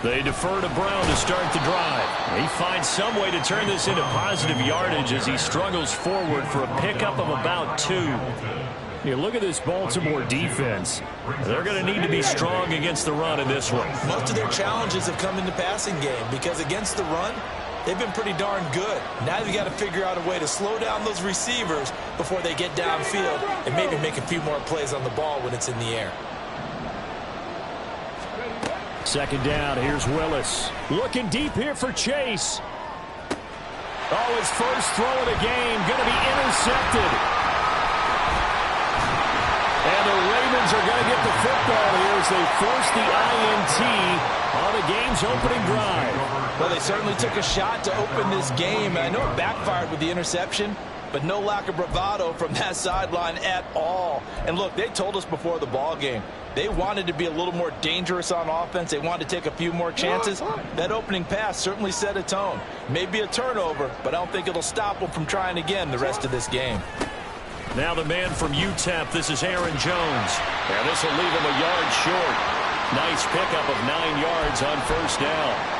They defer to Brown to start the drive. He finds some way to turn this into positive yardage as he struggles forward for a pickup of about 2. You look at this Baltimore defense. They're going to need to be strong against the run in this one. Most of their challenges have come in the passing game because against the run, they've been pretty darn good. Now you've got to figure out a way to slow down those receivers before they get downfield and maybe make a few more plays on the ball when it's in the air. Second down, here's Willis. Looking deep here for Chase. Oh, his first throw of the game, going to be intercepted. And the Ravens are going to get the football here as they force the INT on the game's opening drive. Well, they certainly took a shot to open this game. And I know it backfired with the interception, but no lack of bravado from that sideline at all. And look, they told us before the ball game, they wanted to be a little more dangerous on offense. They wanted to take a few more chances. That opening pass certainly set a tone. Maybe a turnover, but I don't think it'll stop them from trying again the rest of this game. Now the man from UTEP, this is Aaron Jones. And this will leave him a yard short. Nice pickup of 9 yards on first down.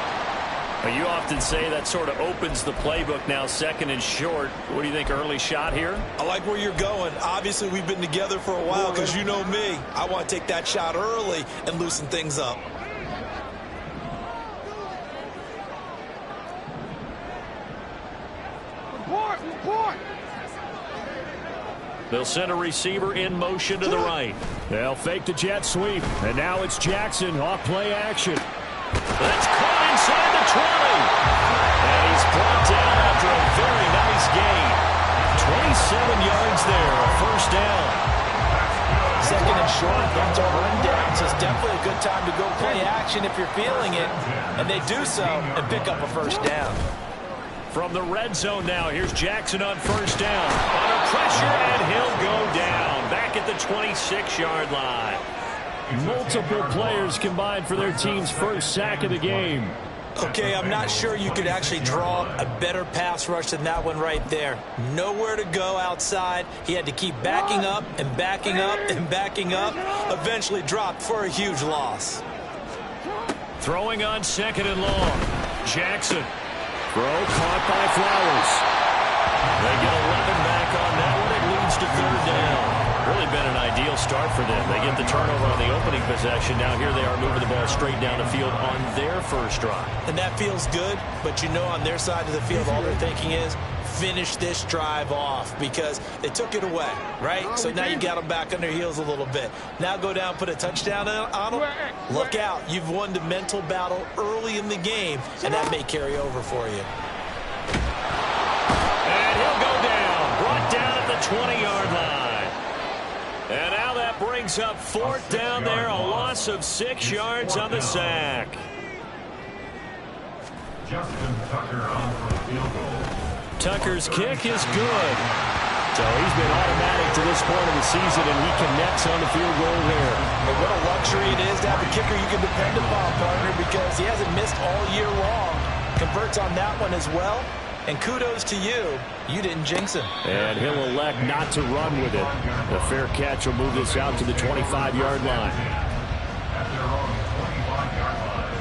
But you often say that sort of opens the playbook now, second and short. What do you think, early shot here? I like where you're going. Obviously, we've been together for a while because you know me. I want to take that shot early and loosen things up. Report! They'll send a receiver in motion to the right. They'll fake the jet sweep. And now it's Jackson off play action. That's caught inside the 20. And he's brought down after a very nice gain. 27 yards there, a first down. Second and short, that's a rundown. So it's definitely a good time to go play action if you're feeling it. And they do so and pick up a first down. From the red zone now, here's Jackson on first down. Under pressure, and he'll go down. Back at the 26-yard line. Multiple players combined for their team's first sack of the game. Okay, I'm not sure you could actually draw a better pass rush than that one right there. Nowhere to go outside. He had to keep backing up and backing up and backing up. Eventually dropped for a huge loss. Throwing on second and long. Jackson. Throw caught by Flowers. They get 11 back on that one. It leads to third down. Really been an ideal start for them. They get the turnover on the opening possession. Now here they are moving the ball straight down the field on their first drive. And that feels good, but you know on their side of the field all they're thinking is finish this drive off because they took it away, right? So now you got them back on their heels a little bit. Now go down, put a touchdown on them. Look out. You've won the mental battle early in the game, and that may carry over for you. And he'll go down. Brought down at the 20-yard line. And now that brings up fourth down there. A loss of 6 yards on the sack. Justin Tucker on for the field goal. Tucker's kick is good. So he's been automatic to this point of the season, and he connects on the field goal there. And what a luxury it is to have a kicker you can depend upon, partner, because he hasn't missed all year long. Converts on that one as well. And kudos to you. You didn't jinx him. And he'll elect not to run with it. The fair catch will move this out to the 25-yard line. At their own 25-yard line.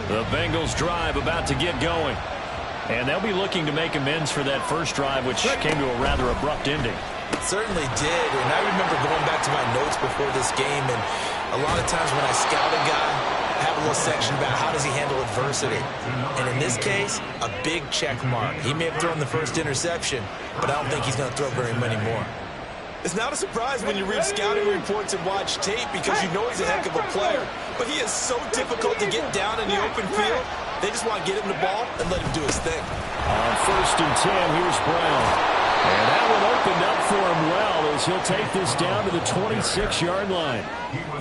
The Bengals drive about to get going. And they'll be looking to make amends for that first drive, which came to a rather abrupt ending. It certainly did. And I remember going back to my notes before this game, and a lot of times when I scout a guy, I have a little section about how does he handle adversity. And in this case, a big check mark. He may have thrown the first interception, but I don't think he's going to throw very many more. It's not a surprise when you read scouting reports and watch tape because you know he's a heck of a player. But he is so difficult to get down in the open field. They just want to get him the ball and let him do his thing. On first and 10, here's Brown. And that one opened up for him well as he'll take this down to the 26-yard line.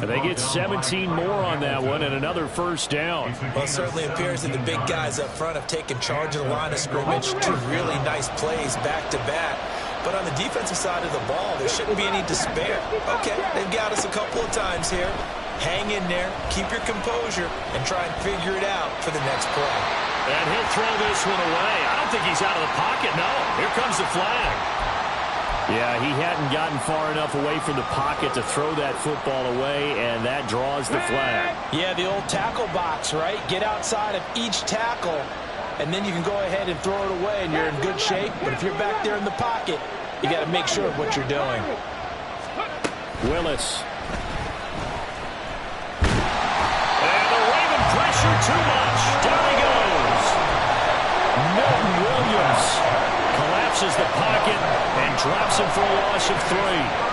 And they get 17 more on that one and another first down. Well, it certainly appears that the big guys up front have taken charge of the line of scrimmage. 2 really nice plays back-to-back. But on the defensive side of the ball, there shouldn't be any despair. Okay, they've got us a couple of times here. Hang in there, keep your composure, and try and figure it out for the next play. And he'll throw this one away. I don't think he's out of the pocket, no. Here comes the flag. Yeah, he hadn't gotten far enough away from the pocket to throw that football away, and that draws the flag. Yeah, the old tackle box, right? Get outside of each tackle, and then you can go ahead and throw it away, and you're in good shape. But if you're back there in the pocket, you got to make sure of what you're doing. Willis. And the Raven pressure too much. Down he goes. Milton Williams collapses the pocket and drops him for a loss of 3.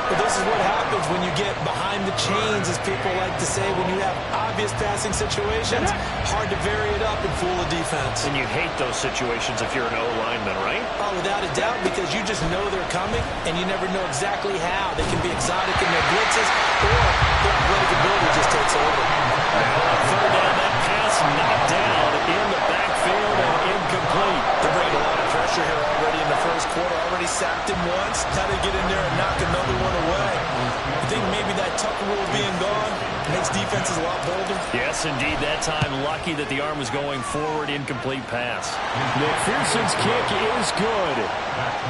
But this is what happens when you get behind the chains, as people like to say, when you have obvious passing situations. Hard to vary it up and fool a defense. And you hate those situations if you're an O-lineman, right? Oh, without a doubt, because you just know they're coming, and you never know exactly how. They can be exotic in their blitzes, or their athletic ability just takes over. Third down, that pass knocked down in the backfield and incomplete. They're bringing a lot of pressure here already in the first quarter. Already sacked him once. Now they get in there and knock another one away. I think maybe that Tucker rule being gone makes defenses a lot bolder. Yes, indeed. That time, lucky that the arm was going forward. Incomplete pass. McPherson's kick is good.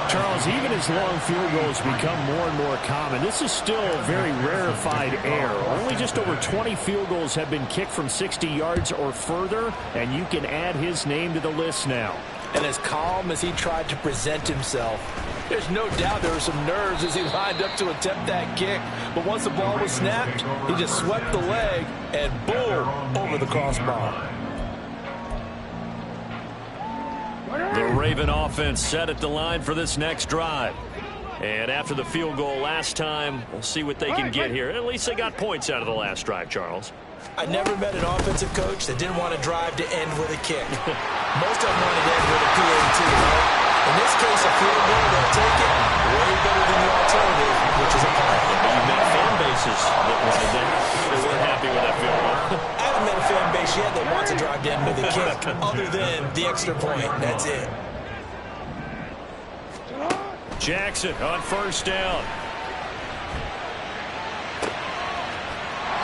Charles, even as long field goals become more and more common, this is still very rarefied air. Only just over 20 field goals have been kicked from 60 yards or further, and you can add his name to the list now. And as calm as he tried to present himself, there's no doubt there were some nerves as he lined up to attempt that kick. But once the ball was snapped, he just swept the leg and boom, over the crossbar. The Raven offense set at the line for this next drive. And after the field goal last time, we'll see what they can get here. At least they got points out of the last drive, Charles. I never met an offensive coach that didn't want to drive to end with a kick. Most of them wanted to end with a PAT, right? In this case, a field goal, they'll take it way better than the alternative, which is a punt. You've met fan bases that wanted that. They weren't happy with that field goal. I haven't met a fan base yet that wants to drive to end with a kick, other than the extra point. That's it. Jackson on first down.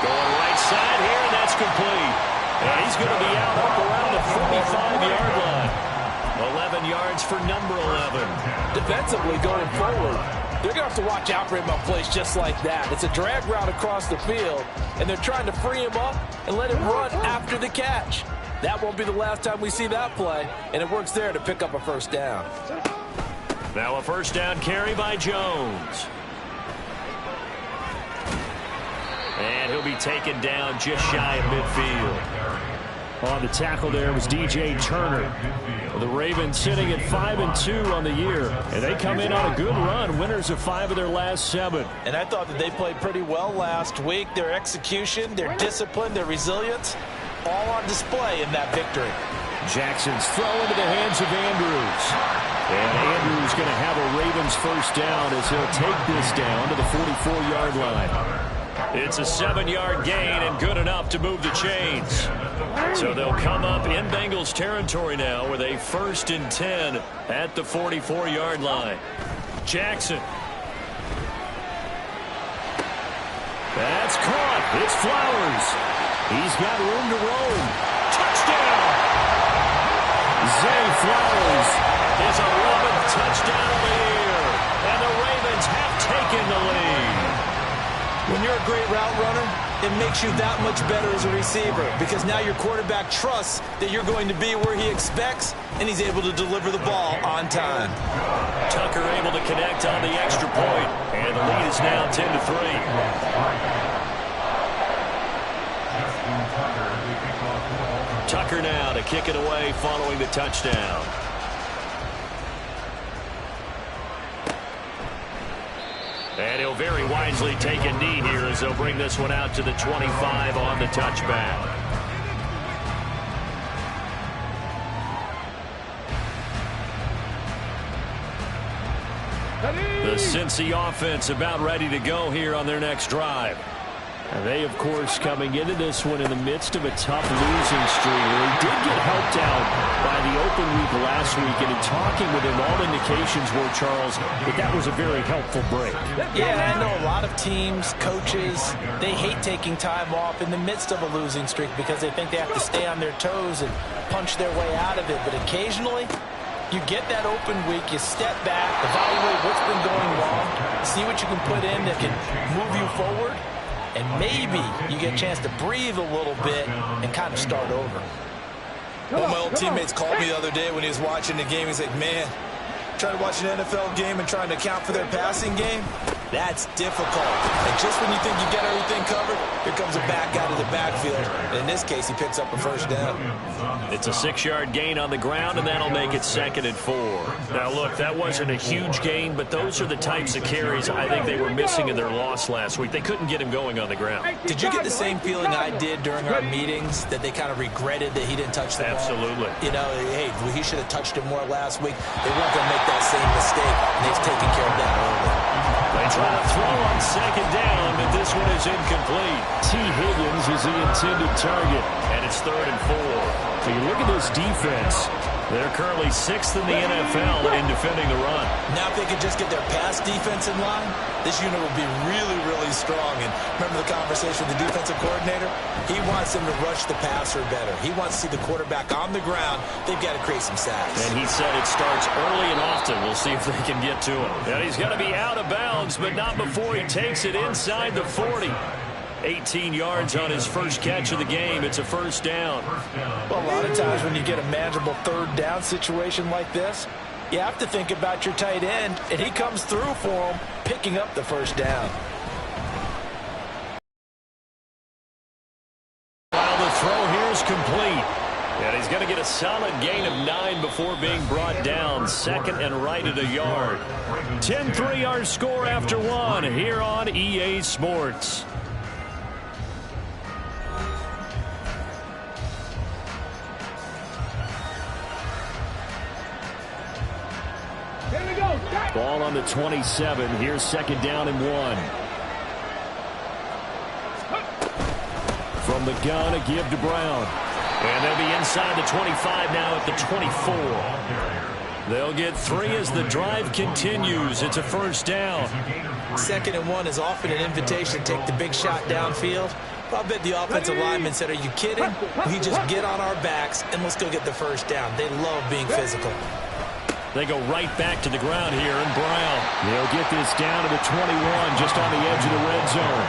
Going right side here, and that's complete. And he's going to be out up around the 45-yard line. 11 yards for number 11. Defensively going forward, they're going to have to watch out for him on plays just like that. It's a drag route across the field, and they're trying to free him up and let him run after the catch. That won't be the last time we see that play, and it works there to pick up a first down. Now a first down carry by Jones. And he'll be taken down just shy of midfield. On the tackle there was DJ Turner. The Ravens sitting at 5-2 on the year. And they come in on a good run, winners of 5 of their last 7. And I thought that they played pretty well last week. Their execution, their discipline, their resilience, all on display in that victory. Jackson's throw into the hands of Andrews. And Andrews going to have a Ravens first down as he'll take this down to the 44-yard line. It's a 7-yard gain and good enough to move the chains. So they'll come up in Bengals territory now with a 1st and 10 at the 44-yard line. Jackson. That's caught. It's Flowers. He's got room to roam. Touchdown! Zay Flowers is 11th touchdown of the year. And the Ravens have taken the lead. When you're a great route runner, it makes you that much better as a receiver because now your quarterback trusts that you're going to be where he expects, and he's able to deliver the ball on time. Tucker able to connect on the extra point, and the lead is now 10-3. Tucker now to kick it away following the touchdown. And he'll very wisely take a knee here as they'll bring this one out to the 25 on the touchback. The Cincy offense about ready to go here on their next drive. And they, of course, coming into this one in the midst of a tough losing streak. They did get helped out by the open week last week, and in talking with him, all indications were, Charles, that was a very helpful break. Yeah, I know a lot of teams, coaches, they hate taking time off in the midst of a losing streak because they think they have to stay on their toes and punch their way out of it. But occasionally, you get that open week, you step back, evaluate what's been going wrong, see what you can put in that can move you forward, and maybe you get a chance to breathe a little bit and kind of start over. One of my old teammates called me the other day when he was watching the game. He's like, man, trying to watch an NFL game and trying to account for their passing game, that's difficult. And just when you think you get everything covered, here comes a back out of the backfield. And in this case, he picks up a first down. It's a 6-yard gain on the ground, and that'll make it 2nd and 4. Now, look, that wasn't a huge gain, but those are the types of carries I think they were missing in their loss last week. They couldn't get him going on the ground. Did you get the same feeling I did during our meetings, that they kind of regretted that he didn't touch the ball? Absolutely. You know, hey, he should have touched it more last week. They weren't going to make that same mistake, and they've taken care of that early. They try to throw on 2nd down, but this one is incomplete. T. Higgins is the intended target, and it's 3rd and 4. So you look at this defense. They're currently 6th in the NFL in defending the run. Now if they could just get their pass defense in line, this unit would be really, really strong. And remember the conversation with the defensive coordinator? He wants them to rush the passer better. He wants to see the quarterback on the ground. They've got to create some sacks. And he said it starts early and often. We'll see if they can get to him. And he's going to be out of bounds, but not before he takes it inside the 40. 18 yards on his first catch of the game. It's a first down. Well, a lot of times when you get a manageable 3rd down situation like this, you have to think about your tight end, and he comes through for him, picking up the first down. Well, the throw here is complete. And he's going to get a solid gain of 9 before being brought down. 2nd and right at a yard. 10-3 our score after 1 here on EA Sports. Ball on the 27. Here's 2nd down and 1. From the gun, a give to Brown. And they'll be inside the 25 now at the 24. They'll get 3 as the drive continues. It's a first down. 2nd and 1 is often an invitation to take the big shot downfield. But I bet the offensive lineman said, are you kidding? We just get on our backs and let's go get the first down. They love being physical. They go right back to the ground here, and Brown. They'll get this down to the 21, just on the edge of the red zone.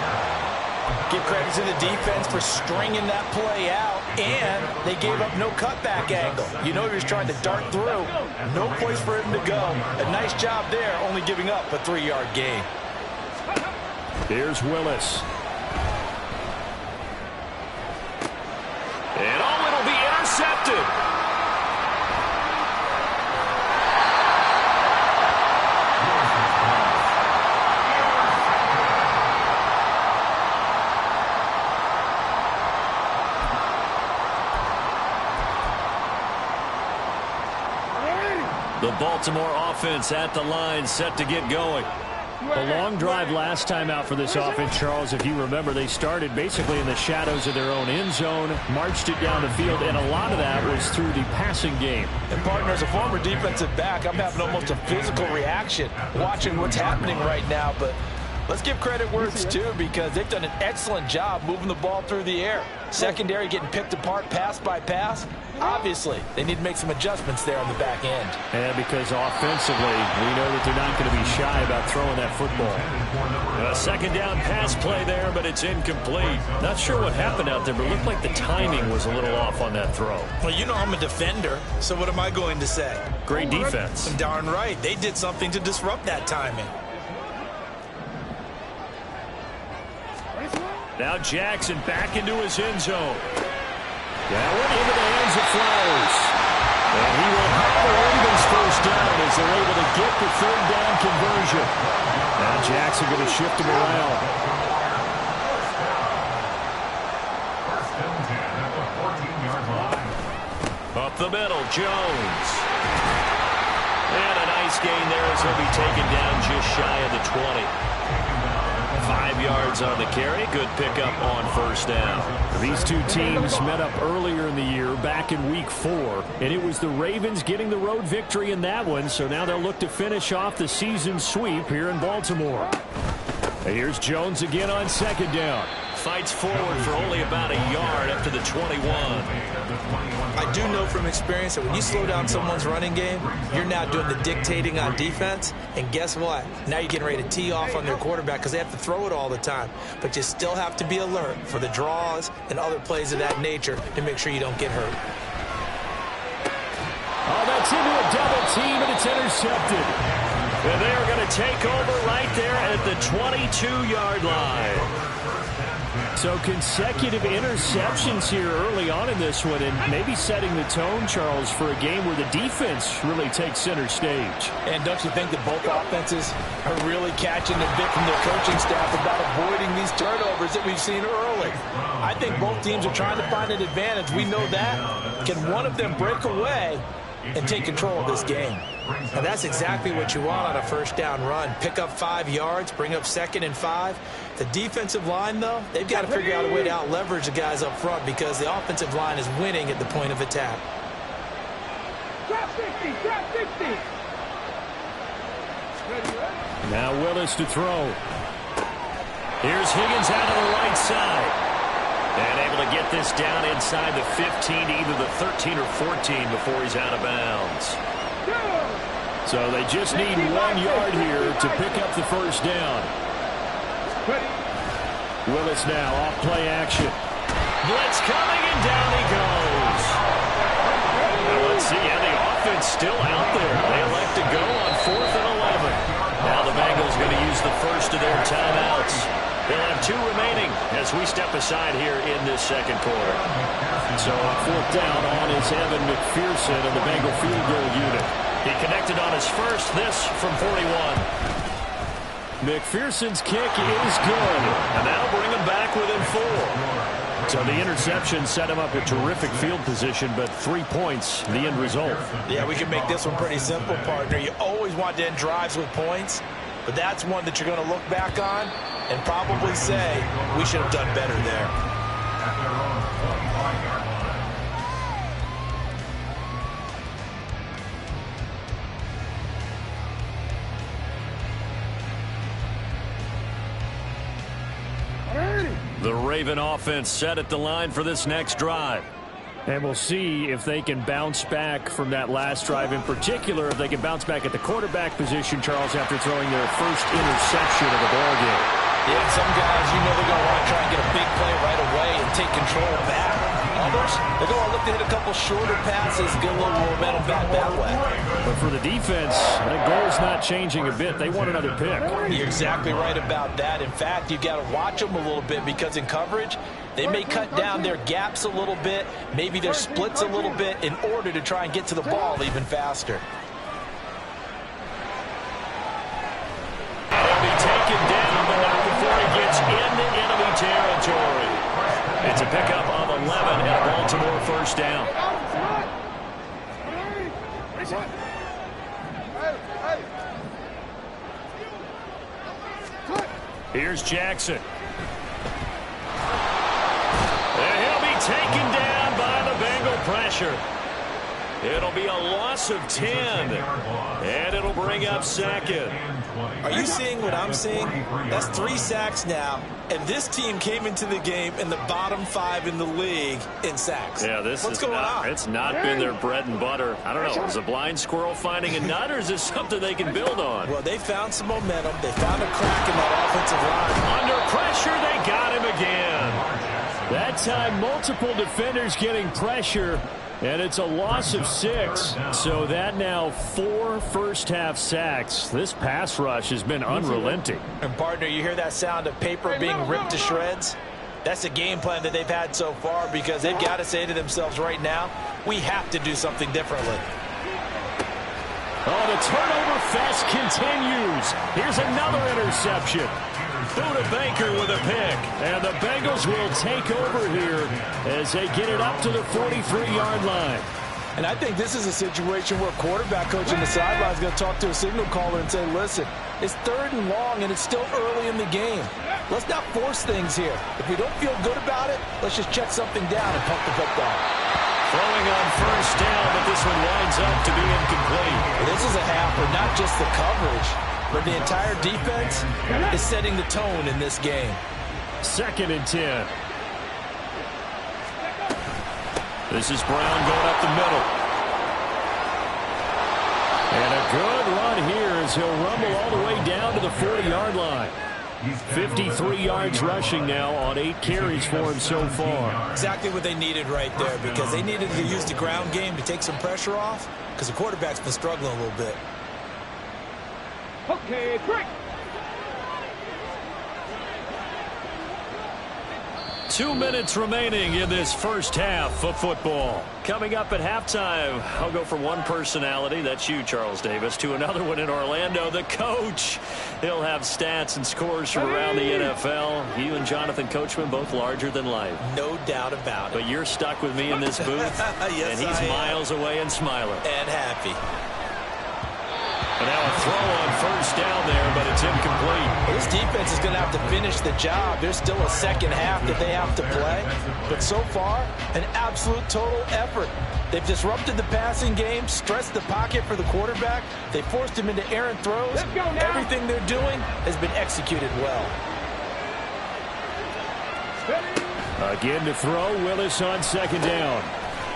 Give credit to the defense for stringing that play out, and they gave up no cutback angle. You know he was trying to dart through. No place for him to go. A nice job there, only giving up a 3-yard gain. Here's Willis. And it'll be intercepted. The Baltimore offense at the line, set to get going. A long drive last time out for this offense, Charles. If you remember, they started basically in the shadows of their own end zone, marched it down the field, and a lot of that was through the passing game. And, partner, as a former defensive back, I'm having almost a physical reaction watching what's happening right now. But let's give credit where it's due, because they've done an excellent job moving the ball through the air. Secondary getting picked apart pass by pass. Obviously, they need to make some adjustments there on the back end. And because offensively, we know that they're not going to be shy about throwing that football. A 2nd down pass play there, but it's incomplete. Not sure what happened out there, but it looked like the timing was a little off on that throw. Well, you know I'm a defender, so what am I going to say? Great defense. Darn right. They did something to disrupt that timing. Now Jackson back into his end zone. That one into the hands of Flowers. And he will have the Ravens first down as they're able to get the 3rd down conversion. Now Jackson going to shift him around. Up the middle, Jones. And a nice gain there as he'll be taken down just shy of the 20. 5 yards on the carry. Good pickup on first down. These two teams met up earlier in the year, back in week 4, and it was the Ravens getting the road victory in that one, so now they'll look to finish off the season sweep here in Baltimore. And here's Jones again on second down. Fights forward for only about a yard up to the 21. I do know from experience that when you slow down someone's running game, you're now doing the dictating on defense. And guess what? Now you're getting ready to tee off on their quarterback because they have to throw it all the time. But you still have to be alert for the draws and other plays of that nature to make sure you don't get hurt. Oh, that's into a double team, and it's intercepted. And they are going to take over right there at the 22-yard line. So consecutive interceptions here early on in this one, and maybe setting the tone, Charles, for a game where the defense really takes center stage. And don't you think that both offenses are really catching the bit from their coaching staff about avoiding these turnovers that we've seen early? I think both teams are trying to find an advantage. We know that. Can one of them break away and take control of this game? And that's exactly what you want on a first down run. Pick up 5 yards, bring up 2nd and 5. The defensive line, though, they've got to figure out a way to out-leverage the guys up front because the offensive line is winning at the point of attack. Drop 60, drop 60. Now Willis to throw. Here's Higgins out of the right side. And able to get this down inside the 15 to either the 13 or 14 before he's out of bounds. So they just need 1 yard here to pick up the first down. Willis now off play action. Blitz coming and down he goes. Now let's see, the offense still out there. They elect to go on 4th and 11. Now the Bengals going to use the first of their timeouts. They'll have 2 remaining as we step aside here in this second quarter. So on 4th down on is Evan McPherson of the Bengal field goal unit. He connected on his first, this from 41. McPherson's kick is good. And that'll bring him back within 4. So the interception set him up with terrific field position, but 3 points, the end result. Yeah, we can make this one pretty simple, partner. You always want to end drives with points, but that's one that you're going to look back on and probably say, we should have done better there. At their own 25-yard line. The Raven offense set at the line for this next drive. And we'll see if they can bounce back from that last drive, in particular, if they can bounce back at the quarterback position, Charles, after throwing their first interception of the ballgame. Yeah, some guys, you know they're going to want to try and get a big play right away and take control back. Others, they're going to look to hit a couple shorter passes, get a little momentum back that way. But for the defense, that goal's not changing a bit. They want another pick. You're exactly right about that. In fact, you've got to watch them a little bit because in coverage, they may cut down their gaps a little bit, maybe their splits a little bit in order to try and get to the ball even faster. He'll be taken down, but not before he gets into enemy territory. It's a pickup of 11 and a Baltimore first down. Here's Jackson. And he'll be taken down by the Bengal pressure. It'll be a loss of 10, and it'll bring up 2nd. Are you seeing what I'm seeing? That's 3 sacks now, and this team came into the game in the bottom 5 in the league in sacks. Yeah, What's going on? It's not been their bread and butter. I don't know. Is a blind squirrel finding a nut, or is this something they can build on? Well, they found some momentum. They found a crack in that offensive line. Under pressure, they got him again. That time, multiple defenders getting pressure. And it's a loss of 6. So that now 4 first-half sacks. This pass rush has been unrelenting. And, partner, you hear that sound of paper being ripped to shreds? That's the game plan that they've had so far because they've got to say to themselves right now, we have to do something differently. Oh, the turnover fest continues. Here's another interception. Buda Baker with a pick. And the Bengals will take over here as they get it up to the 43-yard line. And I think this is a situation where quarterback coach on the sideline is going to talk to a signal caller and say, listen, it's 3rd and long and it's still early in the game. Let's not force things here. If we don't feel good about it, let's just check something down and pump the football. Throwing on first down, but this one winds up to be incomplete. This is a half for not just the coverage, but the entire defense is setting the tone in this game. 2nd and 10. This is Brown going up the middle. And a good run here as he'll rumble all the way down to the 40-yard line. 53 yards rushing now on 8 carries for him so far. Exactly what they needed right there, because they needed to use the ground game to take some pressure off, because the quarterback's been struggling a little bit. Okay, break. 2 minutes remaining in this first half of football. Coming up at halftime, I'll go from one personality, that's you, Charles Davis, to another one in Orlando, the coach. He'll have stats and scores from around the NFL. You and Jonathan Coachman, both larger than life. No doubt about it. But you're stuck with me in this booth, yes, and he's miles away and smiling. And happy. And now a throw on first down there, but it's incomplete. This defense is going to have to finish the job. There's still a second half that they have to play. But so far, an absolute total effort. They've disrupted the passing game, stressed the pocket for the quarterback. They forced him into errant throws. Everything they're doing has been executed well. Again to throw, Willis on 2nd down.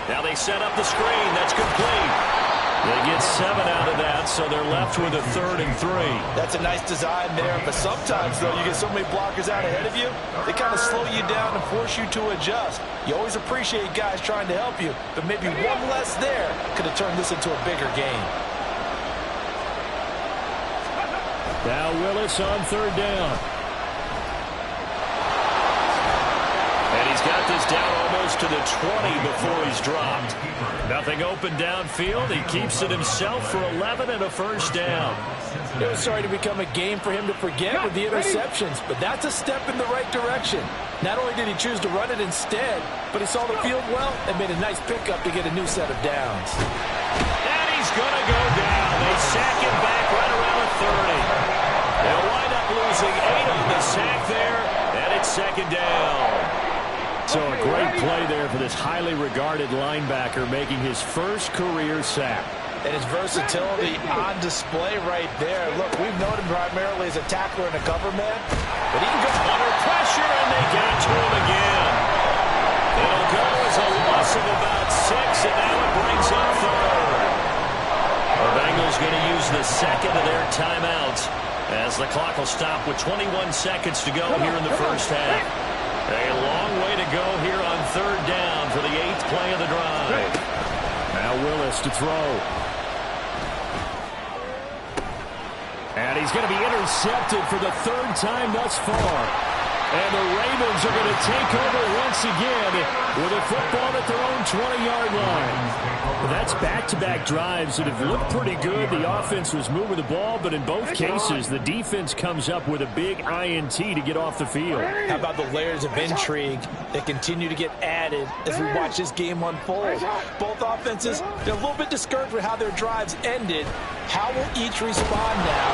Now they set up the screen. That's complete. They get 7 out of that, so they're left with a 3rd and 3. That's a nice design there, but sometimes, though, you get so many blockers out ahead of you, they kind of slow you down and force you to adjust. You always appreciate guys trying to help you, but maybe one less there could have turned this into a bigger game. Now Willis on 3rd down. And he's got this down almost to the 20 before he's dropped. Nothing open downfield. He keeps it himself for 11 and a first down. It was starting to become a game for him to forget with the interceptions, but that's a step in the right direction. Not only did he choose to run it instead, but he saw the field well and made a nice pickup to get a new set of downs. And he's going to go down. They sack him back right around the 30. They'll wind up losing 8 on the sack there, and it's 2nd down. So a great play there for this highly regarded linebacker making his first career sack. And his versatility on display right there. Look, we've known him primarily as a tackler and a cover man, but he can go under pressure, and they get to him again. It'll go as a loss of about 6, and now it brings up 3rd. The Bengals going to use the 2nd of their timeouts as the clock will stop with 21 seconds to go here in the first half. A long way to go here on 3rd down for the 8th play of the drive. Now Willis to throw. And he's going to be intercepted for the 3rd time thus far. And the Ravens are going to take over once again with a football at their own 20-yard line. Well, that's back-to-back drives that have looked pretty good. The offense was moving the ball, but in both cases, the defense comes up with a big INT to get off the field. How about the layers of intrigue that continue to get added as we watch this game unfold? Both offenses, they're a little bit discouraged with how their drives ended. How will each respond now?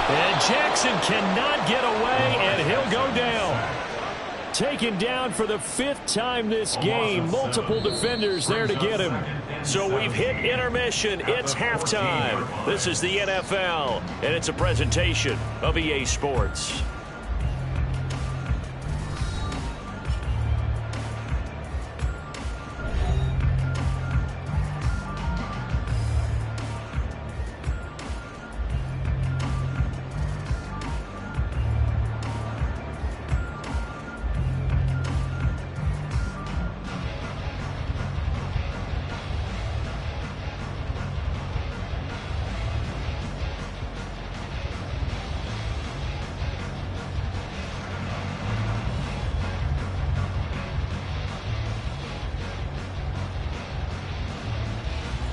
And Jackson cannot get away, and he'll go down. Taken down for the 5th time this game. Multiple defenders there to get him. So we've hit intermission. It's halftime. This is the NFL, and it's a presentation of EA Sports.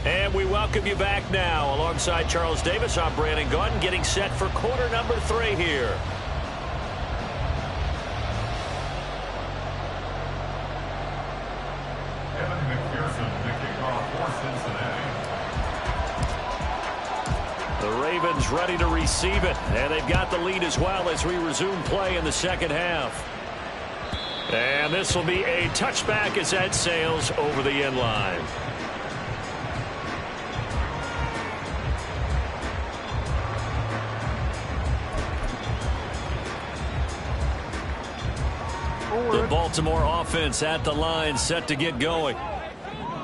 And we welcome you back now. Alongside Charles Davis, I'm Brandon Gaudin, getting set for quarter number 3 here. Evan McPherson, the kickoff for Cincinnati. The Ravens ready to receive it, and they've got the lead as well as we resume play in the second half. And this will be a touchback as that sails over the end line. The Baltimore offense at the line, set to get going.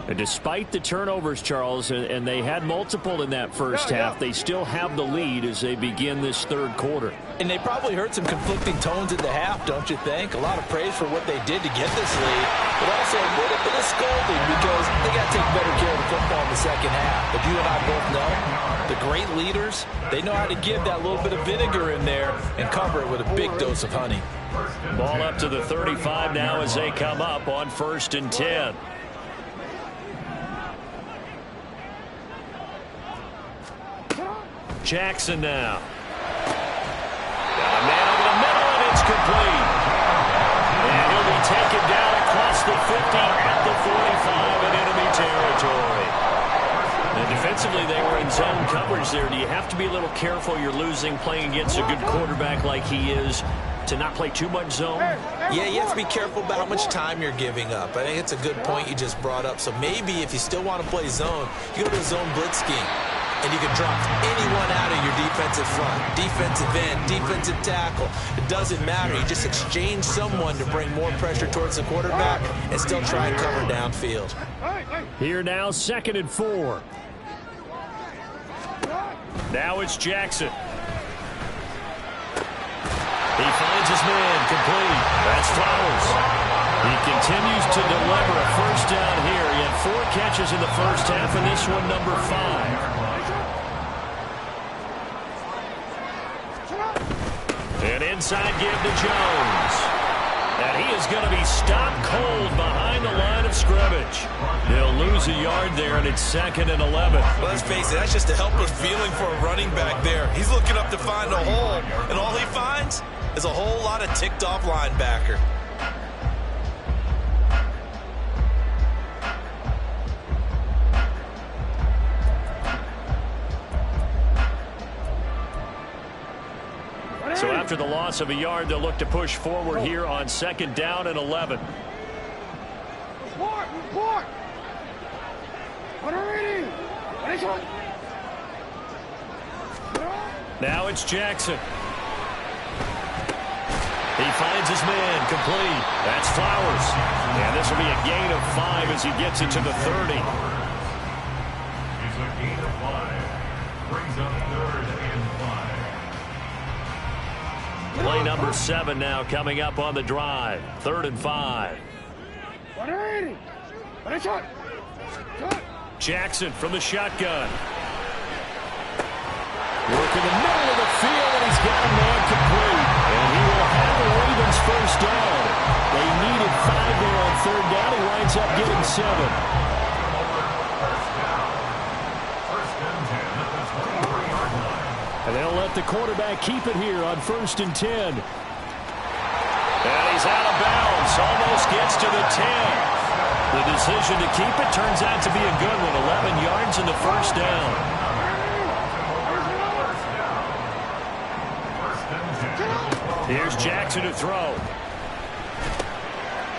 And despite the turnovers, Charles, and they had multiple in that first half, they still have the lead as they begin this third quarter. And they probably heard some conflicting tones at the half, don't you think? A lot of praise for what they did to get this lead, but also a little bit of scolding because they got to take better care of the football in the second half. But you and I both know the great leaders, they know how to give that little bit of vinegar in there and cover it with a big dose of honey. Ball up to the 35 now as they come up on 1st and 10. Jackson now. Got a man over the middle, and it's complete. And he'll be taken down across the 50 at the 45 in enemy territory. And defensively, they were in zone coverage there. Do you have to be a little careful? You're losing playing against a good quarterback like he is to not play too much zone? Yeah, you have to be careful about how much time you're giving up. I think it's a good point you just brought up. So maybe if you still want to play zone, you go to the zone blitz scheme. And you can drop anyone out of your defensive front, defensive end, defensive tackle. It doesn't matter. You just exchange someone to bring more pressure towards the quarterback and still try and cover downfield. Here now, 2nd and 4. Now it's Jackson. He finds his man, complete. That's Flowers. He continues to deliver a first down here. He had 4 catches in the first half, and this one number 5. And inside give to Jones. And he is going to be stopped cold behind the line of scrimmage. They'll lose a yard there, and it's 2nd and 11. Well, let's face it, that's just a helpless feeling for a running back there. He's looking up to find a hole, and all he finds is a whole lot of ticked-off linebacker. So after the loss of a yard, they'll look to push forward here on 2nd down and 11. Report! Now it's Jackson. He finds his man, complete. That's Flowers. And this will be a gain of 5 as he gets it to the 30. It's a gain of 5. Brings up 3rd and 5. Play number 7 now coming up on the drive. 3rd and 5. Jackson from the shotgun. Working the middle of the field, and he's got a man complete. And he will have the Ravens first down. They needed 5 there on 3rd down. He winds up getting 7. And they'll let the quarterback keep it here on 1st and 10. And he's out of bounds. Almost gets to the 10. The decision to keep it turns out to be a good one. 11 yards in the first down. Here's Jackson to throw.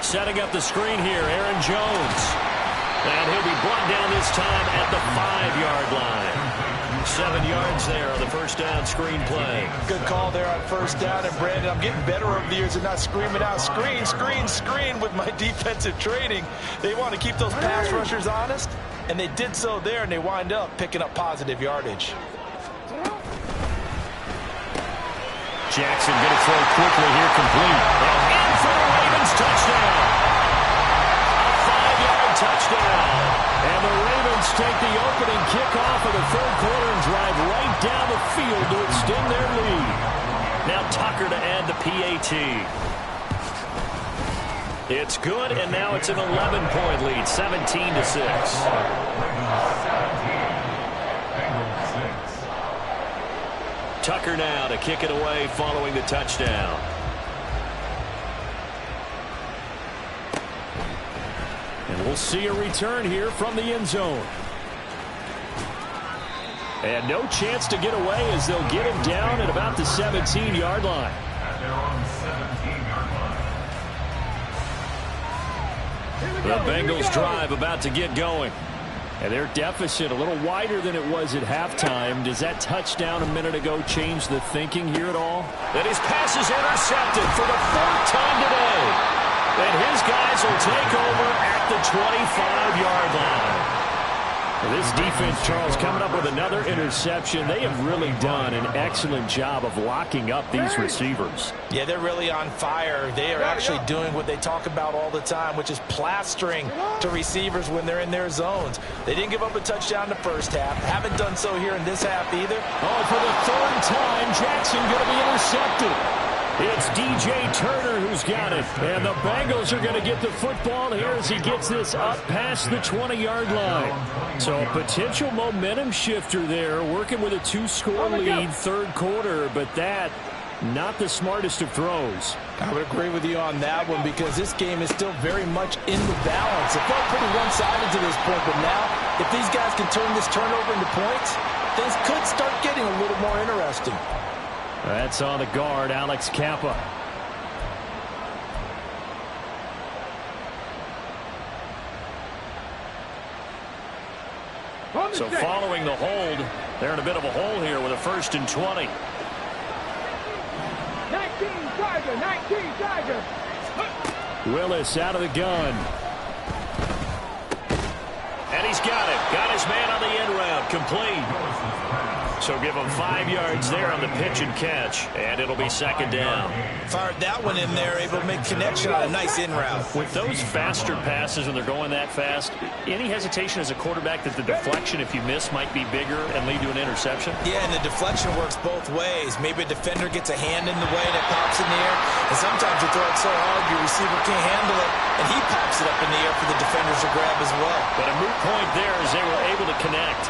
Setting up the screen here, Aaron Jones. And he'll be brought down this time at the 5-yard line. 7 yards there on the first down screen play. Good call there on 1st down. And, Brandon, I'm getting better over the years and not screaming out, screen, screen, screen with my defensive training. They want to keep those pass rushers honest, and they did so there, and they wind up picking up positive yardage. Jackson going to throw quickly here, complete. And in for the Ravens touchdown. A 5-yard touchdown. And the Ravens take the opening kickoff of the 3rd quarter and drive right down the field to extend their lead. Now Tucker to add the PAT. It's good, and now it's an 11-point lead, 17-6. Tucker now to kick it away following the touchdown. And we'll see a return here from the end zone. And no chance to get away as they'll get him down at about the 17-yard line. At their own 17-yard line. The Bengals drive about to get going. And their deficit a little wider than it was at halftime. Does that touchdown a minute ago change the thinking here at all? And his pass is intercepted for the 4th time today. And his guys will take over at the 25-yard line. This defense, Charles, coming up with another interception. They have really done an excellent job of locking up these receivers. Yeah, they're really on fire. They are actually doing what they talk about all the time, which is plastering to receivers when they're in their zones. They didn't give up a touchdown in the first half. Haven't done so here in this half either. Oh, for the third time, Jackson going to be intercepted. It's DJ Turner who's got it. And the Bengals are going to get the football here as he gets this up past the 20-yard line. So a potential momentum shifter there, working with a 2-score lead third quarter, but that not the smartest of throws. I would agree with you on that one because this game is still very much in the balance. It felt pretty one-sided to this point, but now if these guys can turn this turnover into points, things could start getting a little more interesting. That's on the guard, Alex Kappa. So following the hold, they're in a bit of a hole here with a 1st and 20. 19 Tiger, 19 Tiger. Willis out of the gun. And he's got it. Got his man on the end route. Complete. So give him 5 yards there on the pitch and catch, and it'll be 2nd down. Fired that one in there, able to make connection on a nice in route. With those faster passes and they're going that fast, any hesitation as a quarterback that the deflection, if you miss, might be bigger and lead to an interception? Yeah, and the deflection works both ways. Maybe a defender gets a hand in the way and it pops in the air, and sometimes you throw it so hard your receiver can't handle it, and he pops it up in the air for the defenders to grab as well. But a moot point there as they were able to connect.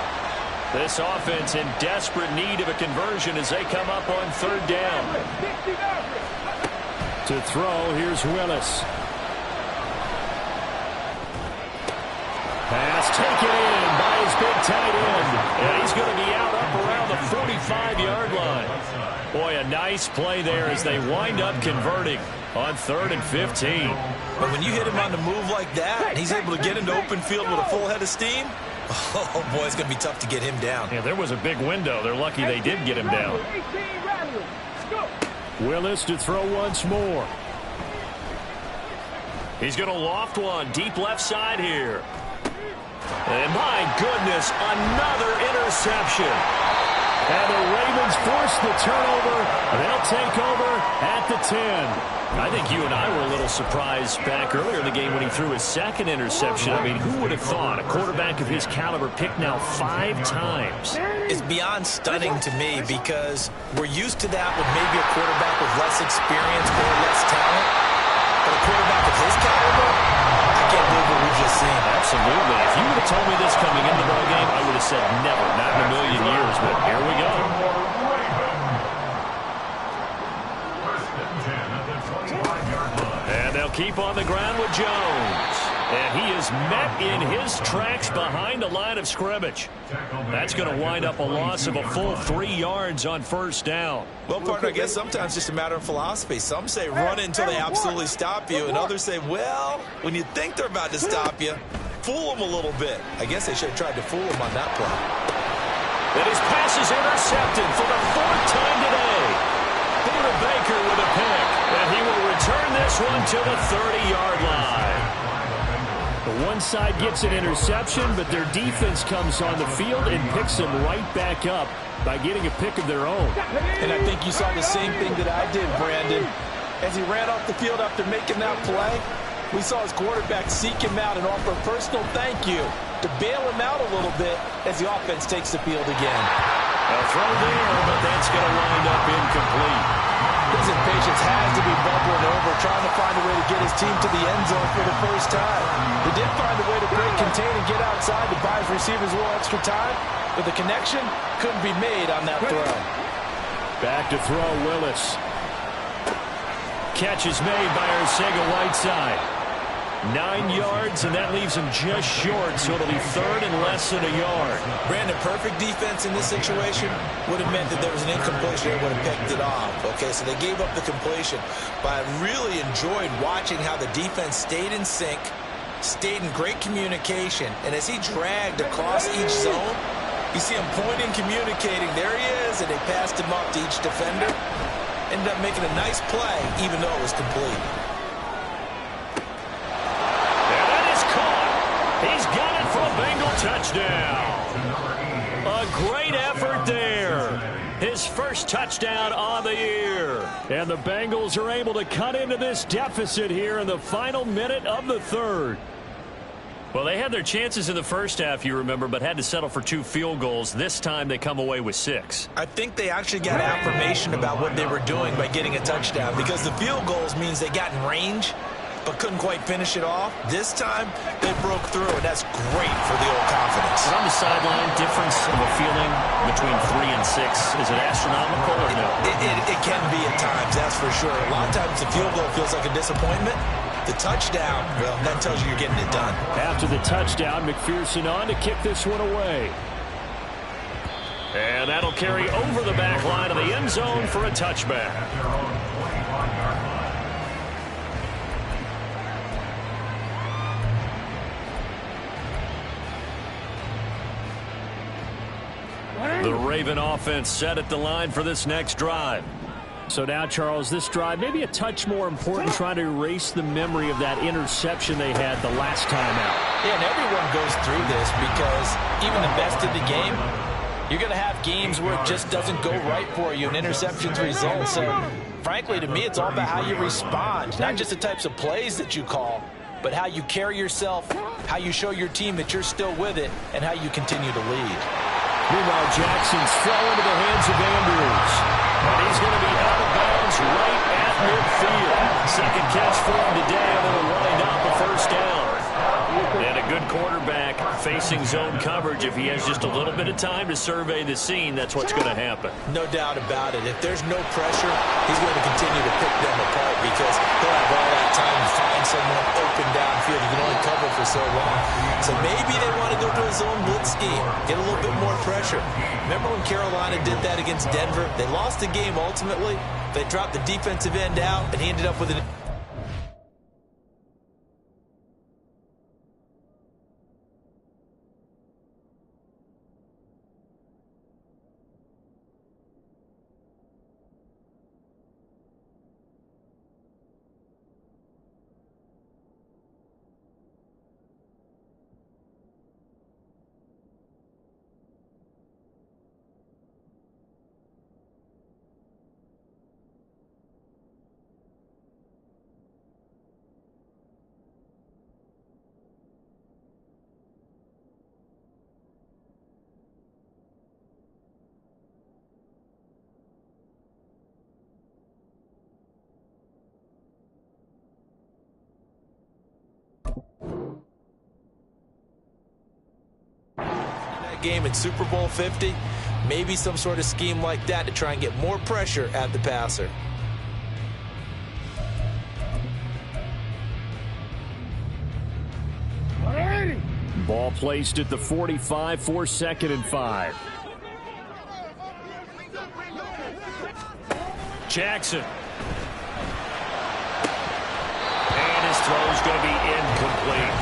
This offense in desperate need of a conversion as they come up on 3rd down. To throw, here's Willis. Pass taken in by his big tight end. And he's going to be out up around the 45-yard line. Boy, a nice play there as they wind up converting on 3rd and 15. But when you hit him on the move like that, and he's able to get into open field with a full head of steam, oh, boy, it's going to be tough to get him down. Yeah, there was a big window. They're lucky they did get him down. Willis to throw once more. He's going to loft one deep left side here. And my goodness, another interception. And the Ravens force the turnover. They'll take over at the 10. I think you and I were a little surprised back earlier in the game when he threw his 2nd interception. I mean, who would have thought a quarterback of his caliber picked now 5 times? It's beyond stunning to me because we're used to that with maybe a quarterback with less experience or less talent. But a quarterback of his caliber, I can't believe what we just seen. Absolutely. If you would have told me this coming into the ballgame, I would have said never, not in a million years. But here we go. And they'll keep on the ground with Jones. And he is met in his tracks behind the line of scrimmage. That's going to wind up a loss of a full 3 yards on 1st down. Well, partner, I guess sometimes it's just a matter of philosophy. Some say run until they absolutely stop you, and others say, well, when you think they're about to stop you, fool them a little bit. I guess they should have tried to fool them on that play. And his pass is intercepted for the 4th time today. Buda Baker with a pick, and he will return this one to the 30-yard line. The one side gets an interception, but their defense comes on the field and picks them right back up by getting a pick of their own. And I think you saw the same thing that I did, Brandon. As he ran off the field after making that play, we saw his quarterback seek him out and offer a personal thank you to bail him out a little bit as the offense takes the field again. A throw there, but that's going to wind up incomplete. His impatience has to be bubbling over, trying to find a way to get his team to the end zone for the first time. He did find a way to break, contain, and get outside to buy his receivers a little extra time, but the connection couldn't be made on that throw. Back to throw, Willis. Catch is made by Arcega-Whiteside. 9 yards, and that leaves him just short, so it'll be 3rd and less than a yard. Brandon, perfect defense in this situation would have meant that there was an incompletion. They would have picked it off. Okay, so they gave up the completion. But I really enjoyed watching how the defense stayed in sync, stayed in great communication, and as he dragged across each zone, you see him pointing, communicating. There he is, and they passed him up to each defender. Ended up making a nice play, even though it was complete. touchdown. A great effort there. His first touchdown on the year. And the Bengals are able to cut into this deficit here in the final minute of the third. Well, they had their chances in the first half, you remember, but had to settle for 2 field goals. This time they come away with 6. I think they actually got affirmation about what they were doing by getting a touchdown, because the field goals means they got in range but couldn't quite finish it off. This time they broke through, and that's great for the old confidence. And on the sideline, difference of a feeling between 3 and 6, is it astronomical or no? It can be at times, that's for sure. A lot of times the field goal feels like a disappointment. The touchdown, well, that tells you you're getting it done. After the touchdown, McPherson on to kick this one away. And that'll carry over the back line of the end zone for a touchback. The Raven offense set at the line for this next drive. So now, Charles, this drive maybe a touch more important, trying to erase the memory of that interception they had the last time out. Yeah, and everyone goes through this because even the best in the game, you're going to have games where it just doesn't go right for you and interceptions result. So, frankly, to me, it's all about how you respond, not just the types of plays that you call, but how you carry yourself, how you show your team that you're still with it, and how you continue to lead. Meanwhile, Jackson's fell into the hands of Andrews. And he's going to be out of bounds right at midfield. Second catch for him today, and it'll wind up a first down. And a good quarterback facing zone coverage. If he has just a little bit of time to survey the scene, that's what's going to happen. No doubt about it. If there's no pressure, he's going to continue to pick them apart because he'll have all that time to find someone open downfield. He can only cover for so long. So maybe they want to go to a zone blitz scheme, get a little bit more pressure. Remember when Carolina did that against Denver? They lost the game ultimately. They dropped the defensive end out, and he ended up with an... game in Super Bowl 50, maybe some sort of scheme like that to try and get more pressure at the passer. Ball placed at the 45 for 2nd and 5. Jackson. And his throw's going to be incomplete.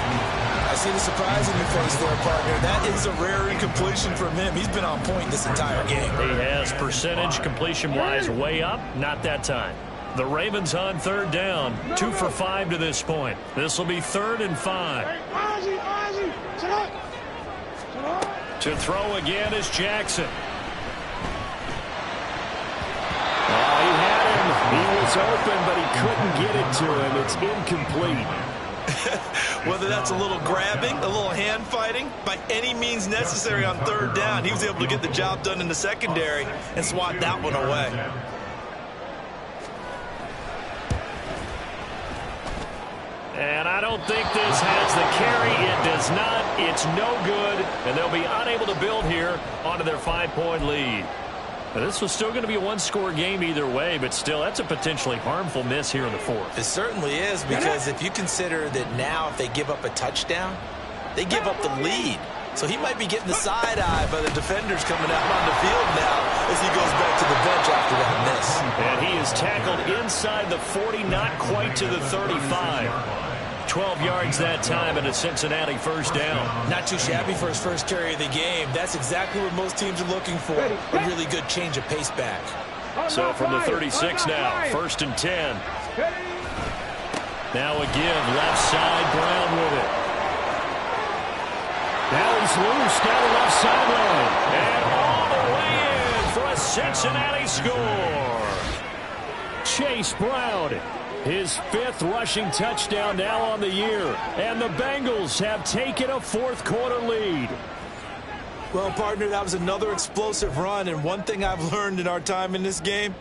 I see the surprise in your face there, partner. That is a rare incompletion from him. He's been on point this entire game. He has percentage completion-wise way up. Not that time. The Ravens on 3rd down. 2 for 5 to this point. This will be 3rd and 5. To throw again is Jackson. Oh, he had him. He was open, but he couldn't get it to him. It's incomplete. Whether that's a little grabbing, a little hand fighting, by any means necessary on 3rd down, he was able to get the job done in the secondary and swat that one away. And I don't think this has the carry. It does not. It's no good. And they'll be unable to build here onto their 5-point lead. Now, this was still going to be a one-score game either way, but still, that's a potentially harmful miss here in the 4th. It certainly is, because if you consider that now if they give up a touchdown, they give up the lead. So he might be getting the side eye by the defenders coming out on the field now as he goes back to the bench after that miss. And he is tackled inside the 40, not quite to the 35. 12 yards that time and a Cincinnati first down. Not too shabby for his first carry of the game. That's exactly what most teams are looking for. A really good change of pace back. So from the 36 now, 1st and 10. Now a give, left side, Brown with it. Now he's loose down the left sideline. And all the way in for a Cincinnati score. Chase Brown, his 5th rushing touchdown now on the year. And the Bengals have taken a fourth-quarter lead. Well, partner, that was another explosive run. And one thing I've learned in our time in this game,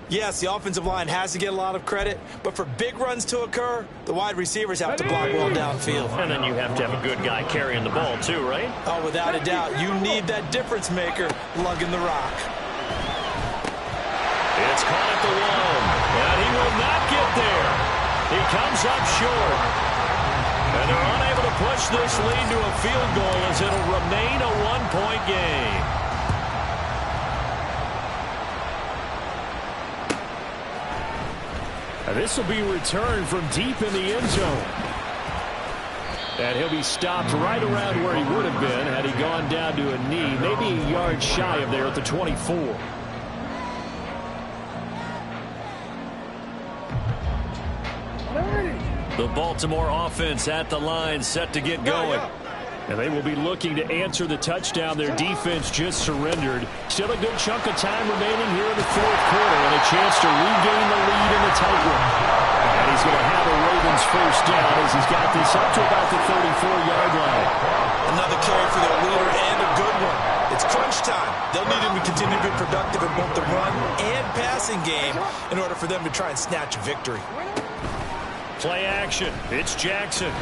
yes, the offensive line has to get a lot of credit, but for big runs to occur, the wide receivers have to block well downfield. And then you have to have a good guy carrying the ball too, right? Oh, without a doubt. You need that difference maker lugging the rock. It's caught at the 1, and he will not get there. He comes up short. And they're unable to push this lead to a field goal as it'll remain a one-point game. This will be returned from deep in the end zone. And he'll be stopped right around where he would have been had he gone down to a knee, maybe a yard shy of there at the 24. The Baltimore offense at the line, set to get going. And they will be looking to answer the touchdown their defense just surrendered. Still a good chunk of time remaining here in the fourth quarter and a chance to regain the lead in the tight one. And he's going to have a Ravens first down as he's got this up to about the 34-yard line. Another carry for their leader and a good one. It's crunch time. They'll need him to continue to be productive in both the run and passing game in order for them to try and snatch a victory. Play action. It's Jackson.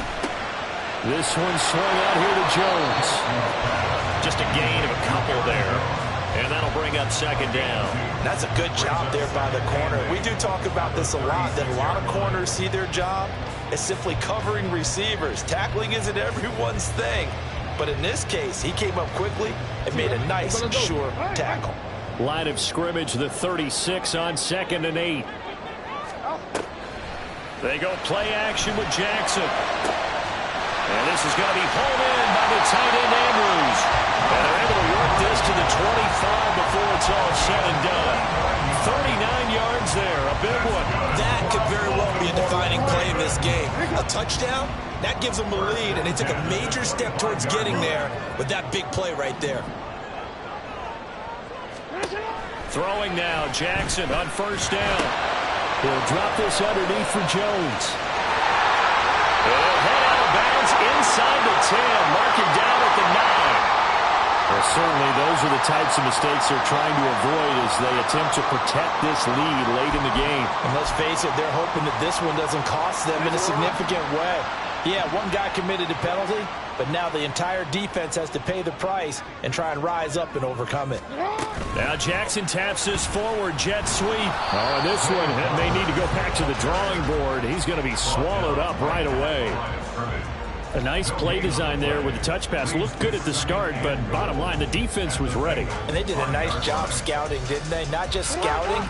This one swung out here to Jones. Just a gain of a couple there. And that'll bring up second down. That's a good job there by the corner. We do talk about this a lot, that a lot of corners see their job as simply covering receivers. Tackling isn't everyone's thing. But in this case, he came up quickly and made a nice, sure tackle. Line of scrimmage, the 36 on 2nd and 8. They go play action with Jackson. And this is going to be hauled in by the tight end Andrews. And they're able to work this to the 25 before it's all said and done. 39 yards there, a big one. That could very well be a defining play in this game. A touchdown, that gives them a lead, and they took a major step towards getting there with that big play right there. Throwing now, Jackson on first down. He'll drop this underneath for Jones. He'll head out of bounds inside the 10, marking down at the 9. Well, certainly those are the types of mistakes they're trying to avoid as they attempt to protect this lead late in the game. And let's face it, they're hoping that this one doesn't cost them in a significant way. Yeah, one guy committed a penalty, but now the entire defense has to pay the price and try and rise up and overcome it. Now Jackson taps this forward jet sweep. Oh, and this one may need to go back to the drawing board. He's going to be swallowed up right away. A nice play design there with the touch pass. Looked good at the start, but bottom line, the defense was ready. And they did a nice job scouting, didn't they? Not just scouting,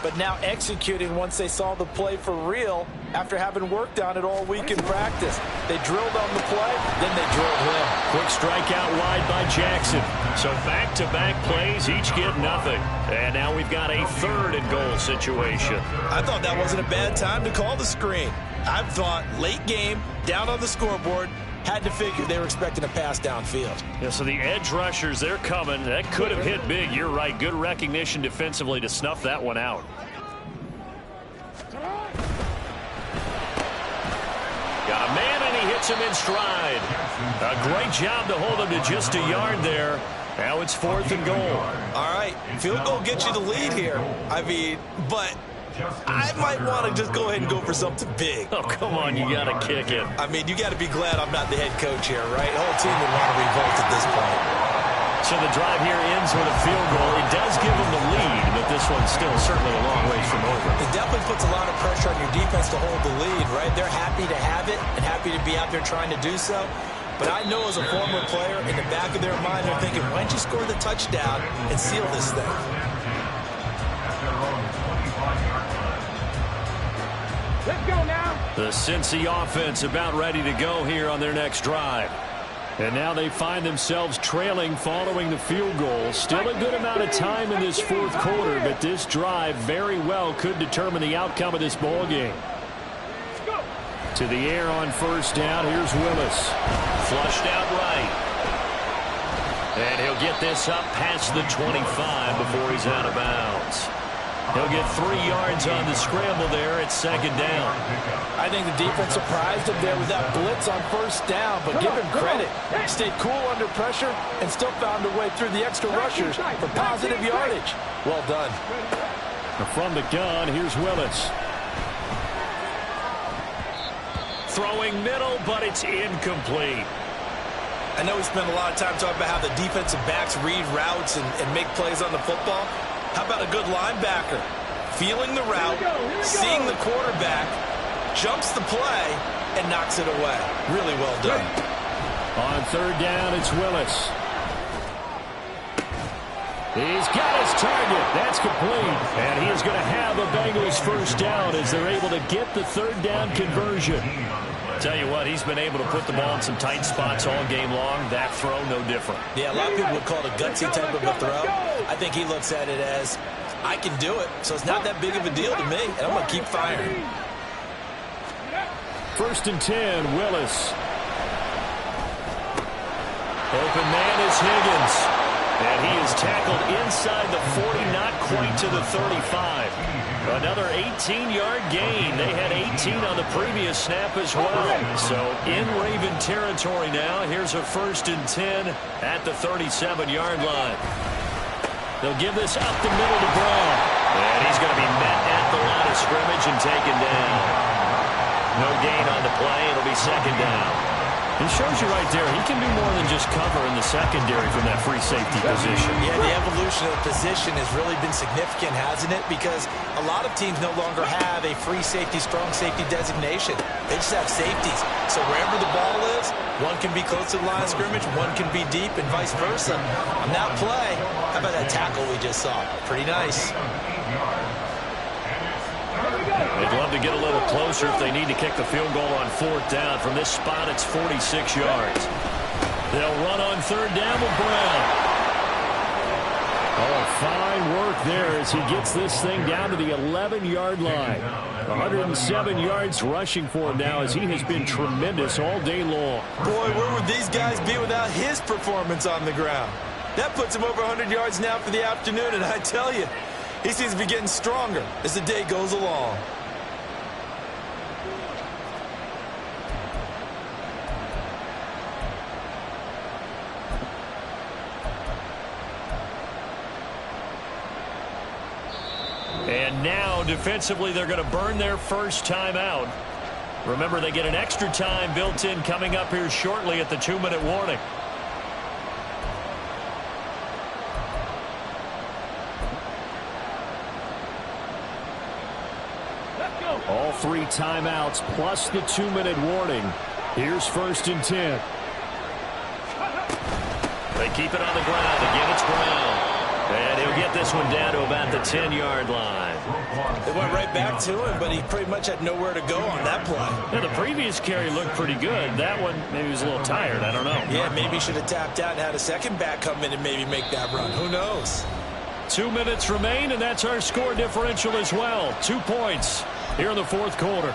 but now executing once they saw the play for real after having worked on it all week in practice. They drilled on the play, then they drilled him. Quick strike out wide by Jackson. So back-to-back plays, each get nothing. And now we've got a 3rd and goal situation. I thought that wasn't a bad time to call the screen. I thought late game, down on the scoreboard, had to figure they were expecting a pass downfield. Yeah, so the edge rushers, they're coming. That could have hit big. You're right. Good recognition defensively to snuff that one out. Got a man, and he hits him in stride. A great job to hold him to just a yard there. Now it's 4th and goal. All right, field goal gets you the lead here. I mean, but I might want to just go ahead and go for something big. Oh, come on, you got to kick it. I mean, you got to be glad I'm not the head coach here, right? The whole team would want to revolt at this point. So the drive here ends with a field goal. It does give them the lead, but this one's still certainly a long ways from over. It definitely puts a lot of pressure on your defense to hold the lead, right? They're happy to have it and happy to be out there trying to do so. But I know as a former player, in the back of their mind, they're thinking, why don't you score the touchdown and seal this thing? Let's go now. The Cincy offense about ready to go here on their next drive. And now they find themselves trailing following the field goal. Still a good amount of time in this 4th quarter, but this drive very well could determine the outcome of this ball game. To the air on first down. Here's Willis. Flushed out right. And he'll get this up past the 25 before he's out of bounds. He'll get 3 yards on the scramble there at second down. I think the defense surprised him there with that blitz on first down, but give him credit. He stayed cool under pressure and still found a way through the extra rushers for positive yardage. Well done. From the gun, here's Willis. Throwing middle, but it's incomplete. I know we spent a lot of time talking about how the defensive backs read routes and make plays on the football. How about a good linebacker? Feeling the route, seeing the quarterback, jumps the play, and knocks it away. Really well done. On third down, it's Willis. He's got his target. That's complete. And he is going to have a Bengals first down as they're able to get the third down conversion. Tell you what, he's been able to put the ball in some tight spots all game long. That throw, no different. Yeah, a lot of people would call it a gutsy type of a throw. I think he looks at it as, I can do it, so it's not that big of a deal to me, and I'm going to keep firing. First and 10, Willis. Open man is Higgins. And he is tackled inside the 40, not quite to the 35. Another 18-yard gain. They had 18 on the previous snap as well. So in Raven territory now. Here's a first and 10 at the 37-yard line. They'll give this up the middle to Brown. And he's going to be met at the line of scrimmage and taken down. No gain on the play. It'll be second down. It shows you right there, he can do more than just cover in the secondary from that free safety position. Yeah, the evolution of the position has really been significant, hasn't it? Because a lot of teams no longer have a free safety, strong safety designation. They just have safeties. So wherever the ball is, one can be close to the line of scrimmage, one can be deep, and vice versa. On that play, how about that tackle we just saw? Pretty nice. They'd love to get a little closer if they need to kick the field goal on fourth down. From this spot, it's 46 yards. They'll run on third down with Brown. Oh, fine work there as he gets this thing down to the 11-yard line. 107 yards rushing for him now as he has been tremendous all day long. Boy, where would these guys be without his performance on the ground? That puts him over 100 yards now for the afternoon, and I tell you, he seems to be getting stronger as the day goes along. And now, defensively, they're going to burn their first time out. Remember, they get an extra time built in coming up here shortly at the 2-minute warning. All 3 timeouts plus the 2-minute warning. Here's first and 10. They keep it on the ground. Again, it's Brown. And he'll get this one down to about the 10-yard line. They went right back to him, but he pretty much had nowhere to go on that play. Yeah, the previous carry looked pretty good. That one, maybe he was a little tired. I don't know. Yeah, maybe he should have tapped out and had a second back come in and maybe make that run. Who knows? 2 minutes remain, and that's our score differential as well. 2 points here in the fourth quarter.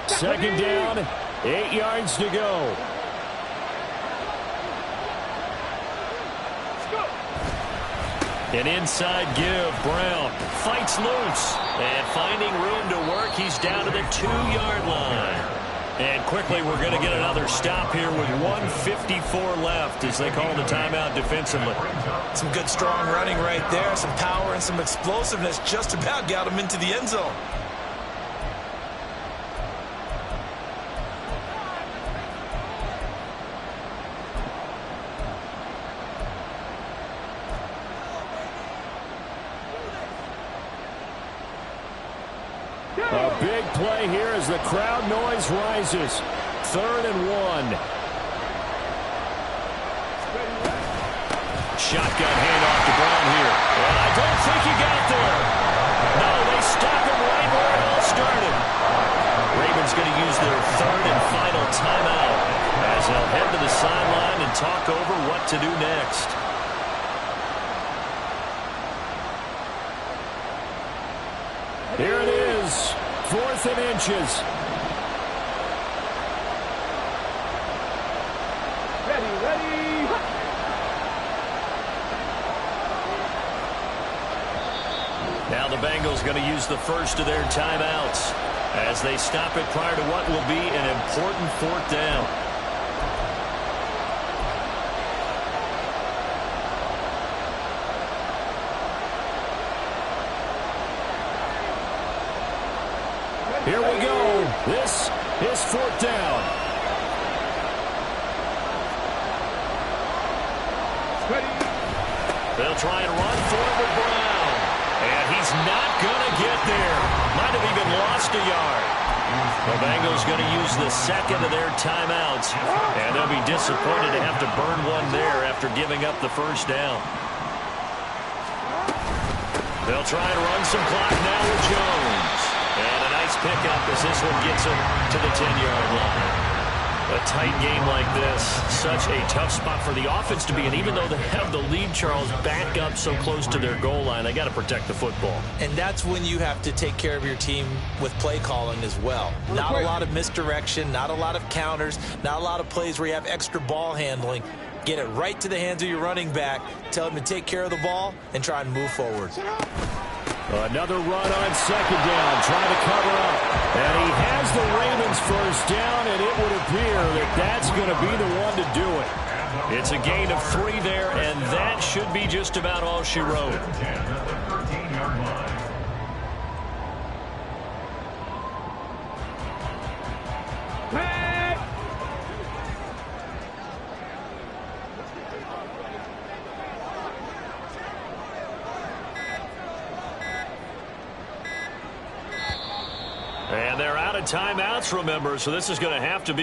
Second down, 8 yards to go. An inside give. Brown fights loose. And finding room to work, he's down to the 2-yard line. And quickly, we're going to get another stop here with 1:54 left as they call the timeout defensively. Some good, strong running right there. Some power and some explosiveness just about got him into the end zone. A big play here as the crowd noise rises. 3rd and 1. Shotgun handoff to Brown here. And I don't think he got there. No, they stop him right where it all started. Ravens going to use their 3rd and final timeout as they'll head to the sideline and talk over what to do next. Here it is, 4th and inches. Now the Bengals going to use the first of their timeouts as they stop it prior to what will be an important fourth down. Here we go. This is fourth down. They'll try and run for it with Brown. And he's not going to get there. Might have even lost a yard. The Bengals going to use the second of their timeouts. And they'll be disappointed to have to burn one there after giving up the first down. They'll try and run some clock now with Jones. And a nice pickup as this one gets him to the 10-yard line. A tight game like this, such a tough spot for the offense to be in. Even though they have the lead, Charles, back up so close to their goal line, they got to protect the football. And that's when you have to take care of your team with play calling as well. Not a lot of misdirection, not a lot of counters, not a lot of plays where you have extra ball handling. Get it right to the hands of your running back, tell him to take care of the ball, and try and move forward. Another run on second down, trying to cover up. And he has the Ravens first down, and it would appear that that's going to be the one to do it. It's a gain of 3 there, and that should be just about all she wrote. And they're out of timeouts, remember, so this is going to have to be